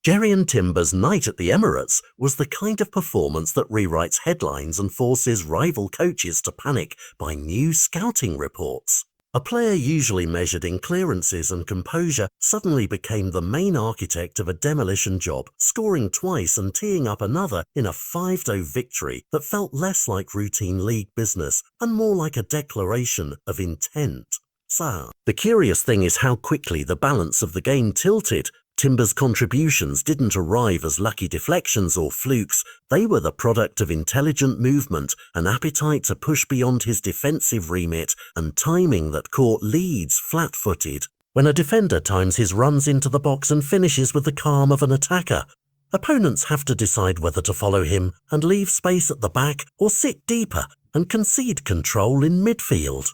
Jerry Timber's night at the Emirates was the kind of performance that rewrites headlines and forces rival coaches to panic by new scouting reports. A player usually measured in clearances and composure suddenly became the main architect of a demolition job, scoring twice and teeing up another in a 5-0 victory that felt less like routine league business and more like a declaration of intent. So, the curious thing is how quickly the balance of the game tilted. Timber's contributions didn't arrive as lucky deflections or flukes. They were the product of intelligent movement, an appetite to push beyond his defensive remit, and timing that caught Leeds flat-footed. When a defender times his runs into the box and finishes with the calm of an attacker, opponents have to decide whether to follow him and leave space at the back or sit deeper and concede control in midfield.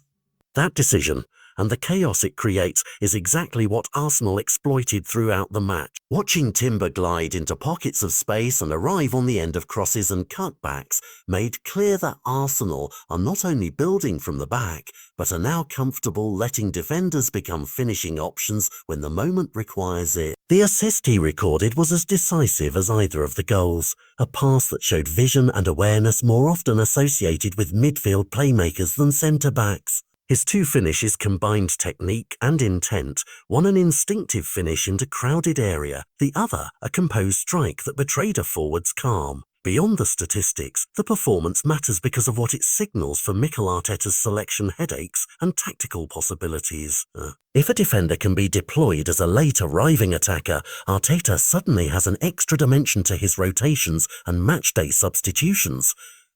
That decision, and the chaos it creates, is exactly what Arsenal exploited throughout the match. Watching Timber glide into pockets of space and arrive on the end of crosses and cutbacks made clear that Arsenal are not only building from the back, but are now comfortable letting defenders become finishing options when the moment requires it. The assist he recorded was as decisive as either of the goals, a pass that showed vision and awareness more often associated with midfield playmakers than centre-backs. His two finishes combined technique and intent, one an instinctive finish into crowded area, the other a composed strike that betrayed a forward's calm. Beyond the statistics, the performance matters because of what it signals for Mikel Arteta's selection headaches and tactical possibilities. If a defender can be deployed as a late arriving attacker, Arteta suddenly has an extra dimension to his rotations and matchday substitutions.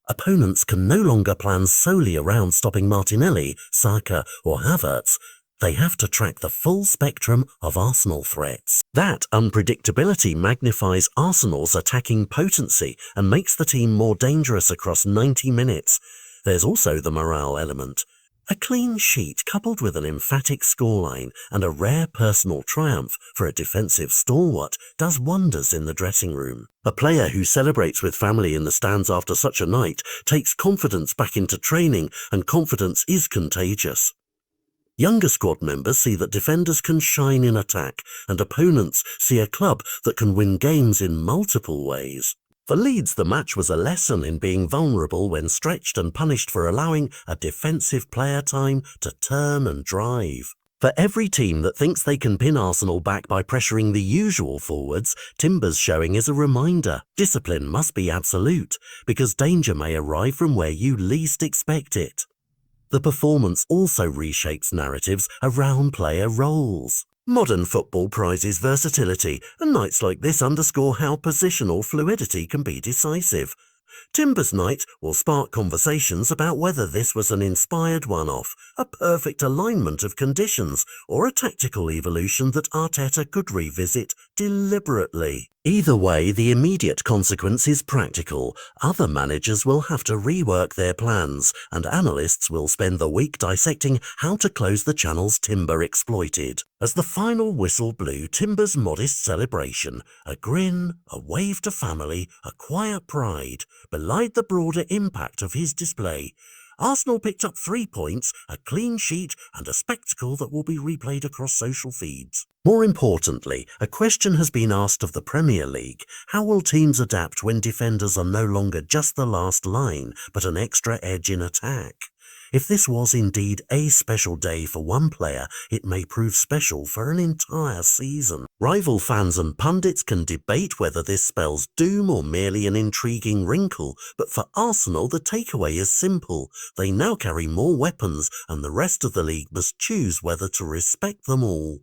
Opponents can no longer plan solely around stopping Martinelli, Saka or Havertz. They have to track the full spectrum of Arsenal threats. That unpredictability magnifies Arsenal's attacking potency and makes the team more dangerous across 90 minutes. There's also the morale element. A clean sheet coupled with an emphatic scoreline and a rare personal triumph for a defensive stalwart does wonders in the dressing room. A player who celebrates with family in the stands after such a night takes confidence back into training, and confidence is contagious. Younger squad members see that defenders can shine in attack, and opponents see a club that can win games in multiple ways. For Leeds, the match was a lesson in being vulnerable when stretched and punished for allowing a defensive player time to turn and drive. For every team that thinks they can pin Arsenal back by pressuring the usual forwards, Timber's showing is a reminder. Discipline must be absolute, because danger may arrive from where you least expect it. The performance also reshapes narratives around player roles. Modern football prizes versatility, and nights like this underscore how positional fluidity can be decisive. Timber's night will spark conversations about whether this was an inspired one-off, a perfect alignment of conditions, or a tactical evolution that Arteta could revisit deliberately. Either way, the immediate consequence is practical. Other managers will have to rework their plans, and analysts will spend the week dissecting how to close the channels Timber exploited. As the final whistle blew, Timber's modest celebration, a grin, a wave to family, a quiet pride, belied the broader impact of his display. Arsenal picked up 3 points, a clean sheet, and a spectacle that will be replayed across social feeds. More importantly, a question has been asked of the Premier League. How will teams adapt when defenders are no longer just the last line, but an extra edge in attack? If this was indeed a special day for one player, it may prove special for an entire season. Rival fans and pundits can debate whether this spells doom or merely an intriguing wrinkle, but for Arsenal the takeaway is simple. They now carry more weapons, and the rest of the league must choose whether to respect them all.